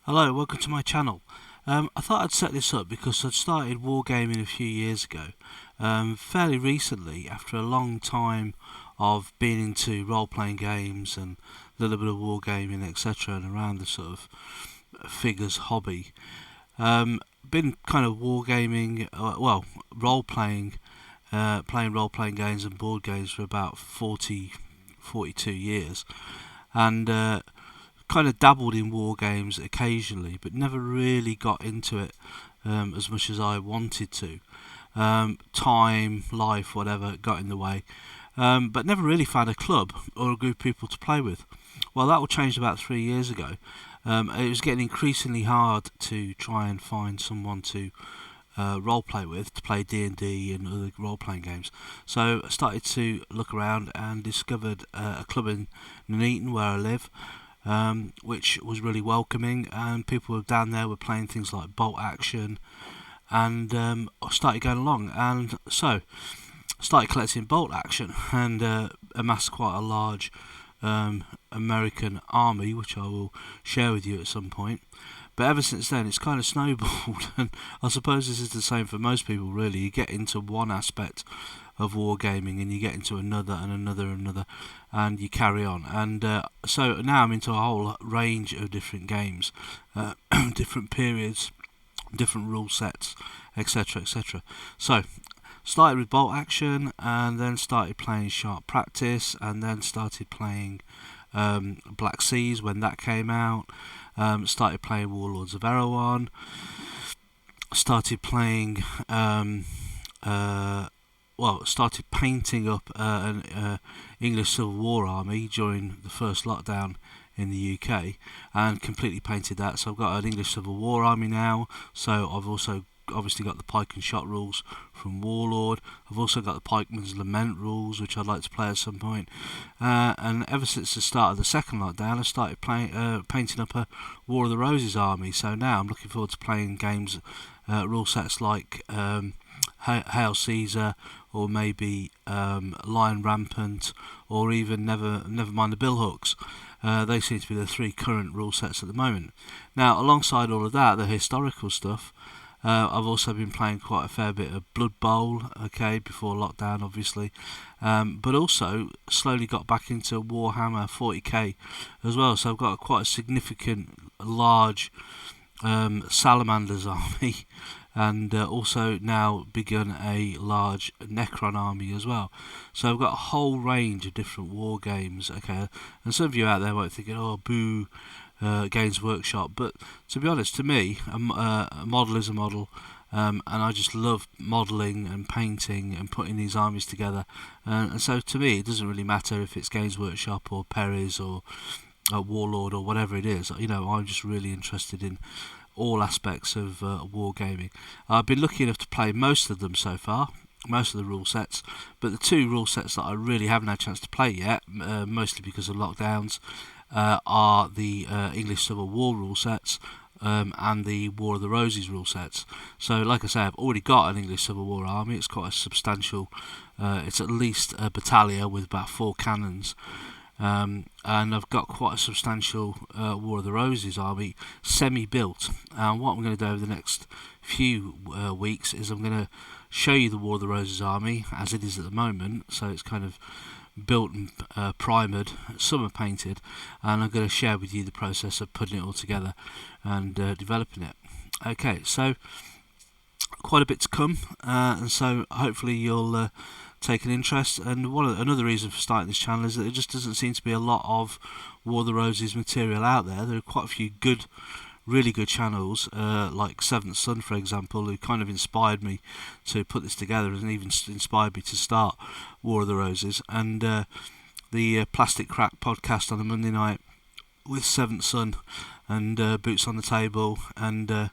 Hello, welcome to my channel. I thought I'd set this up because I'd started wargaming a few years ago, fairly recently, after a long time of being into role-playing games and a little bit of wargaming, etc., and around the sort of figures hobby. Been kind of wargaming, role-playing, playing role-playing games and board games for about 42 years, and kind of dabbled in war games occasionally, but never really got into it as much as I wanted to. Time, life, whatever got in the way, but never really found a club or a group of people to play with. Well, that all changed about 3 years ago. It was getting increasingly hard to try and find someone to role play with, to play D&D and other role playing games. So I started to look around and discovered a club in Nuneaton where I live, which was really welcoming, and people down there were playing things like Bolt Action, and I started going along, and so started collecting Bolt Action and amassed quite a large American army, which I will share with you at some point. But ever since then, it's kind of snowballed, and I suppose this is the same for most people, really. You get into one aspect of wargaming and you get into another and another, and you carry on. And so now I'm into a whole range of different games, different periods, different rule sets, etc., etc. So started with Bolt Action, and then started playing Sharp Practice, and then started playing Black Seas when that came out. Started playing Warlords of Erewhon. Started playing started painting up an English Civil War army during the first lockdown in the UK, and completely painted that. So I've got an English Civil War army now. So I've also obviously got the Pike and Shot rules from Warlord. I've also got the Pikeman's Lament rules, which I'd like to play at some point. And ever since the start of the second lockdown, I started painting up a War of the Roses army. So now I'm looking forward to playing games, rule sets like Hail Caesar, or maybe Lion Rampant, or even Never Mind the Billhooks. They seem to be the three current rule sets at the moment. Now, alongside all of that, the historical stuff, I've also been playing quite a fair bit of Blood Bowl, before lockdown, obviously, but also slowly got back into Warhammer 40k as well. So I've got quite a significant, large Salamanders army, and also now begun a large Necron army as well. So I've got a whole range of different war games, and some of you out there might think, oh, boo, Games Workshop, but to be honest, to me, a model is a model, and I just love modelling and painting and putting these armies together, and so to me it doesn't really matter if it's Games Workshop or Perry's or Warlord or whatever it is. I'm just really interested in all aspects of wargaming. I've been lucky enough to play most of them so far, most of the rule sets, but the two rule sets that I really haven't had a chance to play yet, mostly because of lockdowns, are the English Civil War rule sets and the War of the Roses rule sets. So like I say, I've already got an English Civil War army. It's quite a substantial, it's at least a battalion with about 4 cannons, and I've got quite a substantial War of the Roses army semi-built. And what I'm going to do over the next few weeks is I'm going to show you the War of the Roses army as it is at the moment. So it's kind of built and primered, some are painted, and I'm going to share with you the process of putting it all together and developing it. Okay, so quite a bit to come, and so hopefully you'll take an interest. And another reason for starting this channel is that there just doesn't seem to be a lot of War of the Roses material out there. There are quite a few really good channels, like Seventh Son, for example, who kind of inspired me to put this together, and even inspired me to start War of the Roses. And the Plastic Crack podcast on a Monday night with Seventh Son and Boots on the Table and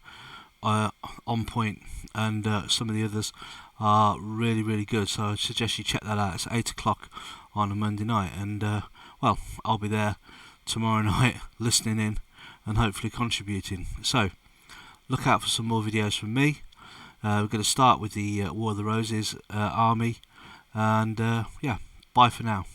On Point and some of the others are really, really good. So I suggest you check that out. It's 8 o'clock on a Monday night, and I'll be there tomorrow night listening in and hopefully contributing. So look out for some more videos from me. We're going to start with the War of the Roses army, and bye for now.